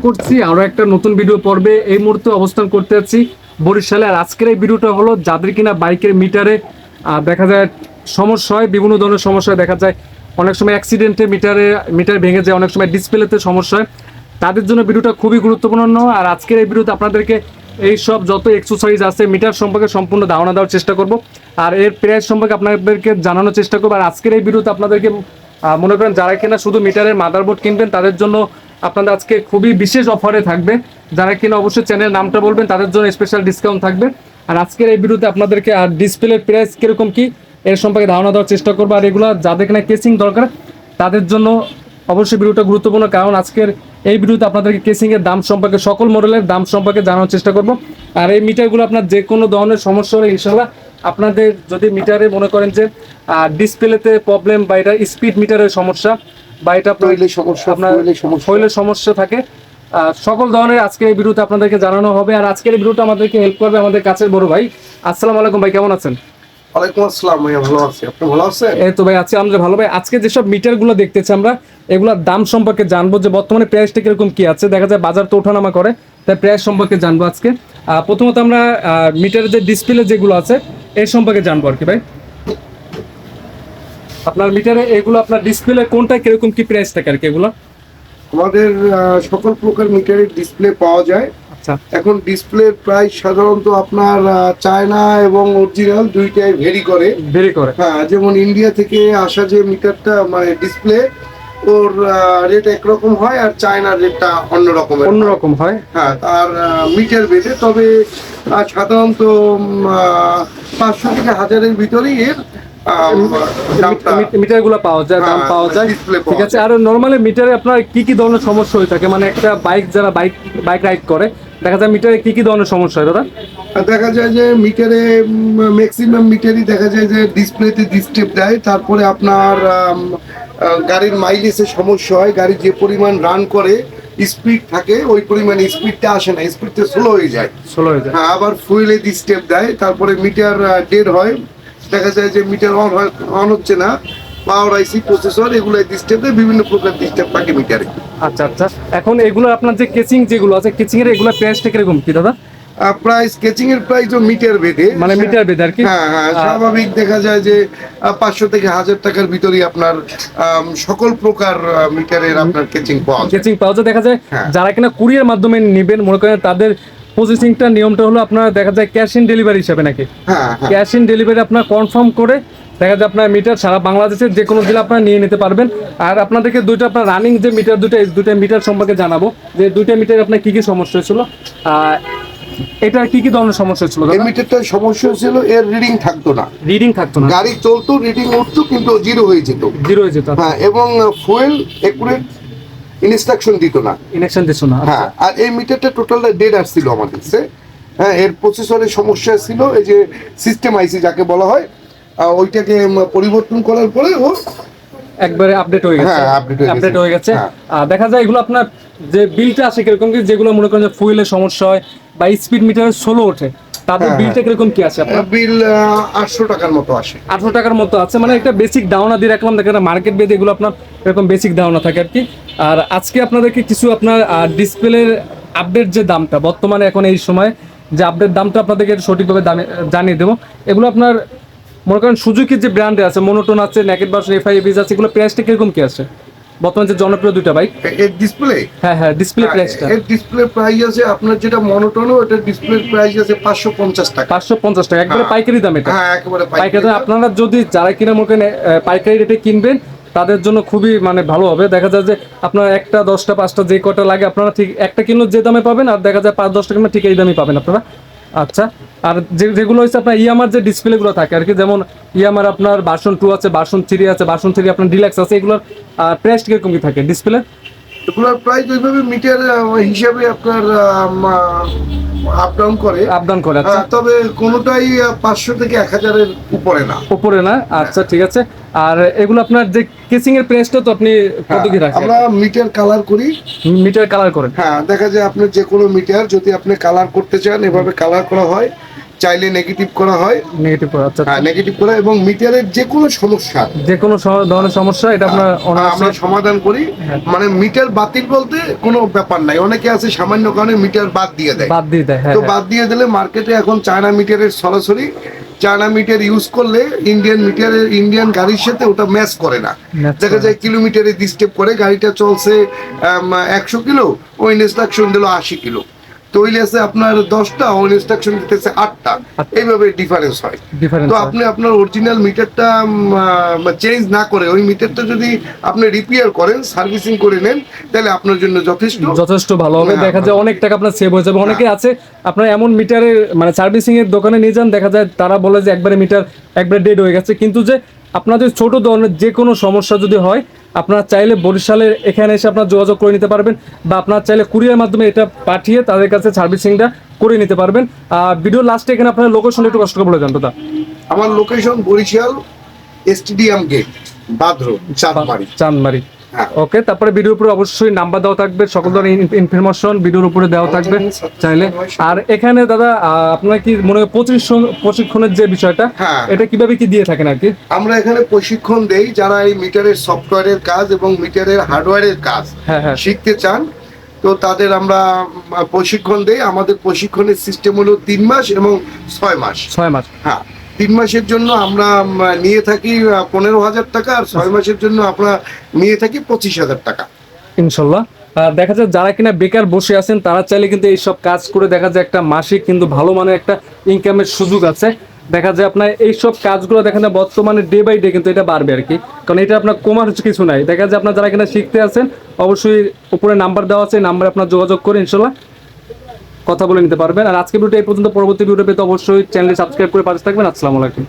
করছি আরো একটা নতুন ভিডিও পর্বে। এই মুহূর্তে অবস্থান করতে যাচ্ছি বরিশালে। আর আজকের এই ভিডিওটা হলো যাদের কিনা বাইকের মিটারে দেখা যায় সমস্যা হয়, বিভিন্ন ধরনের সমস্যা দেখা যায়। অনেক সময় অ্যাক্সিডেন্টে মিটার ভেঙে যায়, অনেক সময় ডিসপ্লেতে সমস্যা হয়। তাদের জন্য ভিডিওটা খুবই গুরুত্বপূর্ণ। আর আজকের এই ভিডিওতে আপনাদেরকে এই সব যত এক্সেসরিজ আছে মিটার সম্পর্কে সম্পূর্ণ ধারণা দেওয়ার চেষ্টা করব, আর এর প্রাইস সম্পর্কে আপনাদেরকে জানানোর চেষ্টা করবো। আর আজকের এই ভিডিওতে আপনাদেরকে মনে করেন যারা কিনা শুধু মিটারের মাদারবোর্ড কিনবেন তাদের জন্য আপনাদের আজকে খুবই বিশেষ অফারে থাকবে। যারা কিনা অবশ্যই চ্যানেল নামটা বলবেন তাদের জন্য স্পেশাল ডিসকাউন্ট থাকবে। আর আজকের এই ভিডিওতে আপনাদেরকে আর ডিসপ্লের প্রাইস কীরকম কী এর সম্পর্কে ধারণা দেওয়ার চেষ্টা করবো। আর এগুলো যাদের কিনা কেসিং দরকার তাদের জন্য অবশ্যই ভিডিওটা গুরুত্বপূর্ণ, কারণ আজকের এই ভিডিওতে আপনাদেরকে কেসিংয়ের দাম সম্পর্কে, সকল মডেলের দাম সম্পর্কে জানানোর চেষ্টা করব। আর এই মিটারগুলো আপনার যে কোনো ধরনের সমস্যা হলে ইনশাল্লাহ আপনাদের যদি মিটারে মনে করেন যে ডিসপ্লেতে প্রবলেম বা এটা স্পিড মিটারের সমস্যা বা এটা আপনার ফয়েলের সমস্যা থাকে, সকল ধরনের আজকের এই ভিডিওতে আপনাদেরকে জানানো হবে। আর আজকের এই ভিডিওটা আমাদেরকে হেল্প করবে আমাদের কাছের বড় ভাই। আসসালামু আলাইকুম ভাই, কেমন আছেন? ওয়ালাইকুম আসসালাম ভাইয়া, ভালো আছি। আপনি ভালো আছেন? এই তো ভাই আছি আমরা ভালো। ভাই আজকে যেসব মিটারগুলো দেখতেছি আমরা এগুলোর দাম সম্পর্কে জানবো, যে বর্তমানে প্রাইসটা কিরকম কি আছে। দেখা যায় বাজার তো ওঠানামা করে, তাই প্রাইস সম্পর্কে জানবো আজকে। প্রথমত আমরা মিটারের যে ডিসপ্লে যেগুলো আছে এর সম্পর্কে জানবো আর কি। ভাই আপনার মিটারে এগুলো আপনার ডিসপ্লে কোনটা কিরকম কি প্রাইস থাকে আর কি এগুলো? আমাদের সকল প্রকার মিটারের ডিসপ্লে পাওয়া যায়। আচ্ছা, এখন ডিসপ্লের প্রাইস সাধারণত আপনার চায়না এবং অরিজিনাল দুইটাই ভেরি করে। হ্যাঁ, যেমন ইন্ডিয়া থেকে আসা যে মিটারটা মানে ডিসপ্লে ওর রেট একরকম হয়, আর চায়নার রেটটা অন্যরকম হয়। হ্যাঁ, তার মিটার বেঁধে। তবে সাধারণত 500 থেকে 1000-এর ভিতরেই এর মিটারগুলো পাওয়া যায়, দাম পাওয়া যায়। ঠিক আছে। আর নরমালি মিটারে আপনার কি কি ধরনের সমস্যা হয়ে থাকে, মানে একটা যারা বাইক রাইড করে দেখা যায় মিটারে কি কি ধরনের সমস্যা হয় দাদা? দেখা যায় যে মিটারে ম্যাক্সিমাম মিটারই দেখা যায় যে ডিসপ্লেতে ডিস্টার্ব দেয়। তারপরে আপনার গাড়ির মাইলেজের সমস্যা হয়। গাড়ি যে পরিমাণ রান করে স্পিড থাকে ওই পরিমাণ স্পিডটা আসে না, স্পিডটা স্লো হয়ে যায়। হ্যাঁ, আবার ফুয়েলে ডিস্টার্ব দেয়। তারপরে মিটার ডেড হয়, দেখা যায় যে মিটার অন হচ্ছে না। পাওয়ার আইসি, প্রসেসর, এগুলো ডিস্টার্ব দেয়, বিভিন্ন প্রকার ডিস্টার্ব থাকে মিটারে। আচ্ছা আচ্ছা, এখন এগুলো আপনার যে কেচিং যেগুলো আছে কেচিং এর এগুলো প্রাইসটা কিরকম কি দাদা? প্রাইস কেচিং এর প্রাইস ও মিটার বেঁধে, মানে মিটার বেঁধে আর কি। হ্যাঁ হ্যাঁ, স্বাভাবিক দেখা যায় যে 500 থেকে 1000 টাকার ভিতরেই আপনার সকল প্রকার মিটারের আপনার কেচিং পাওয়া যায়। দেখা যায় যারা কিনা কুরিয়ার মাধ্যমে নেবেন মনে করেন তাদের প্রসেসিংটা নিয়মটা হলো আপনার দেখা যায় ক্যাশ ইন ডেলিভারি হিসাবে নাকি? হ্যাঁ, ক্যাশ ইন ডেলিভারি আপনার কনফার্ম করে দেখা যায় আপনার মিটার সারা বাংলাদেশের যে কোনো জেলা আপনারা নিয়ে নিতে পারবেন। আর আপনাদেরকে দুইটা আপনার রানিং যে মিটার দুইটা মিটার সম্পর্কে জানাবো, যে দুইটা মিটার আপনার কি কি সমস্যা হয়েছিল, এটা কি কি ধরনের সমস্যা ছিল? এই মিটারটার সমস্যা ছিল এর রিডিং থাকতো না, গাড়ি চলতো, রিডিং উঠতো কিন্তু জিরো হয়ে যেত। হ্যাঁ, এবং ফুয়েল একুরেট ইনস্ট্রাকশন দিত না। হ্যাঁ, আর এই মিটারটা টোটালটা ডেড আসছিল আমাদের কাছে। হ্যাঁ, এর প্রসেসরের সমস্যা ছিল, এই যে সিস্টেম আইসি যাকে বলা হয়, ওইটাকে পরিবর্তন করার পরে ও একবারে আপডেট হয়ে গেছে। দেখা যায় এগুলো আপনার যে বিলটা আসে কিরকম কি, যেগুলো মনে করেন যে ফুয়েলের সমস্যা হয় বা স্পিড মিটারে স্লো ওঠে তাদের বিলটা কিরকম কি আসে? আপনার বিল 800 টাকার মতো আসে। 800 টাকার মতো আছে, মানে একটা বেসিক ধারণা দিয়ে রাখলাম। দেখেন মার্কেট বেদ এগুলো আপনার এরকম বেসিক ধারণা থাকে আর কি। আর আজকে আপনাদেরকে কিছু আপনার ডিসপ্লের আপডেট যে দামটা বর্তমানে এখন এই সময় যে আপডেট দামটা আপনাদেরকে সঠিকভাবে জানিয়ে দেবো। এগুলো আপনার মনে করেন সুজুকির যে ব্র্যান্ডে আছে, মনোটোন আছে, নেকেড ভার্সন, এফআই এবিজ আছে, এগুলো প্রাইসটা কিরকম কি আছে বর্তমানে যে জনপ্রিয় দুইটা বাইক? এর ডিসপ্লে, হ্যাঁ ডিসপ্লে প্রাইসটা, এর ডিসপ্লে প্রাইস আছে আপনার যেটা মনোটোন, ওটার ডিসপ্লে প্রাইস আছে 550 টাকা। 550 টাকা একবারে পাইকারি দাম এটা? হ্যাঁ, একেবারে পাইকারি। আপনারা যদি যারা কিনা মনে করেন পাইকারি রেটে কিনবেন তাদের জন্য খুবই মানে ভালো হবে। দেখা যায় যে আপনার একটা 10টা 5টা যে কটা লাগে আপনারা ঠিক একটা কিলো যে দামে পাবেন, আর দেখা যায় 5-10 টাকা ঠিক এই দামই পাবেন আপনারা। আচ্ছা, আর যেগুলো হচ্ছে আপনার ইয়ামার যে ডিসপ্লেগুলো থাকে আর কি, যেমন ইয়ামার আপনার ভার্সন 2 আছে, ভার্সন 3 আছে, ভার্সন 3 আপনার ডিলাক্স আছে, এগুলোর প্রাইস কিরকম কি থাকে ডিসপ্লে? এগুলোর প্রাইস ওইভাবে মিটার হিসাবে আপনার আপ ডাউন করে। আচ্ছা, তবে কোনোটাই 500 থেকে 1000-এর উপরে না। আচ্ছা ঠিক আছে। আর এগুলো আপনার যে কেসিং এর প্রাইসটা তো আপনি কত কি রাখেন? আমরা মিটার কালার করেন। হ্যাঁ, দেখা যায় আপনার যে কোনো মিটার যদি আপনি কালার করতে চান এভাবে কালার করা হয়। চাইলে নেগেটিভ করা হয়। নেগেটিভ করে, আচ্ছা হ্যাঁ, নেগেটিভ করা, এবং মিটারের যে কোনো সমস্যা যে কোনো ধরনের সমস্যা এটা আপনার আমরা সমাধান করি। মানে মিটার বাতিল বলতে কোনো ব্যাপার নাই, অনেকে আছে সামান্য কারণে মিটার বাদ দিয়ে দেয়। বাদ দিয়ে দেয়, হ্যাঁ তো হ্যাঁ। বাদ দিয়ে দিলে মার্কেটে এখন চায়না মিটারের সরাসরি চায়না মিটার ইউজ করলে ইন্ডিয়ান গাড়ির সাথে ওটা ম্যাচ করে না। Match দেখা করে যায় কিলোমিটারে ডিস্টেপ করে, গাড়িটা চলছে 100 কিলো, ও ইনস্ট্রাকশন দিল 80 কিলো, তো ওই লেসে আপনার 10টা, ও ইনস্ট্রাকশন দিতেছে 8টা, এইভাবে ডিফারেন্স হয়। ডিফারেন্স। তো আপনি আপনার অরিজিনাল মিটারটা চেঞ্জ না করে ওই মিটারটা যদি আপনি রিপেয়ার করেন, সার্ভিসিং করে নেন, তাহলে আপনার জন্য যথেষ্ট ভালো হবে। হ্যাঁ, দেখা যায় অনেক টাকা আপনার সেভ হয়ে যাবে। অনেকে আছে আপনার এমন মিটারের মানে সার্ভিসিং এর দোকানে নিয়ে যান, দেখা যায় তারা বলে যে একবারে মিটার একবারে ডেড হয়ে গেছে, কিন্তু যে আপনাদের ছোট ধরনের যে কোনো সমস্যা যদি হয়, আপনারা চাইলে বরিশালের এখানে এসে আপনার যোগাযোগ করে নিতে পারবেন, বা আপনারা চাইলে কুরিয়ার মাধ্যমে এটা পাঠিয়ে তাদের কাছে সার্ভিসিংটা করে নিতে পারবেন। ভিডিও লাস্টে এখানে আপনার লোকেশন একটু কষ্ট করে বলে যান দাদা। আমার লোকেশন বরিশাল স্টেডিয়াম গেট, বাদ্র, চাঁদমারি। চাঁদমারি, হ্যাঁ। ওকে। তারপরে ভিডিওর উপরে অবশ্যই নাম্বার দেওয়া থাকবে, সকল ধরনের ইনফরমেশন ভিডিওর উপরে দেওয়া থাকবে চাইলে। আর এখানে দাদা আপনার কি মনে হয় প্রশিক্ষণের যে বিষয়টা, হ্যাঁ। এটা কিভাবে কি দিয়ে থাকেন আর কি? আমরা এখানে প্রশিক্ষণ দেই যারা এই মিটারের সফটওয়্যারের কাজ এবং মিটারের হার্ডওয়্যারের কাজ হ্যাঁ হ্যাঁ। শিখতে চান, তো তাদের আমরা প্রশিক্ষণ দেই। আমাদের প্রশিক্ষণের সিস্টেম হলো 3 মাস এবং 6 মাস। 6 মাস। হ্যাঁ, 3 মাসের জন্য আমরা নিয়ে থাকি 15,000 টাকা, আর 6 মাসের জন্য আমরা নিয়ে থাকি 25,000 টাকা। ইনশাল্লাহ। দেখা যায় যারা কিনা বেকার বসে আছেন তারা চাইলে কিন্তু এইসব কাজ করে দেখা যায় একটা মাসিক কিন্তু ভালো মানের একটা ইনকামের সুযোগ আছে। দেখা যায় আপনার এইসব কাজগুলো দেখা যায় বর্তমানে ডে বাই ডে কিন্তু এটা বাড়বে আর কি, কারণ এটা আপনার কমার কিছু নাই। দেখা যায় আপনার যারা কিনা শিখতে আছেন অবশ্যই উপরে নাম্বার দেওয়া আছে, নাম্বারে আপনার যোগাযোগ করে ইনশাল্লাহ কথা বলে নিতে পারবেন। আর আজকে ভিডিওটা এই পর্যন্ত, পরবর্তী ভিডিও পেতে অবশ্যই চ্যানেলটি সাবস্ক্রাইব করে পাশে থাকবেন। আসসালামু আলাইকুম।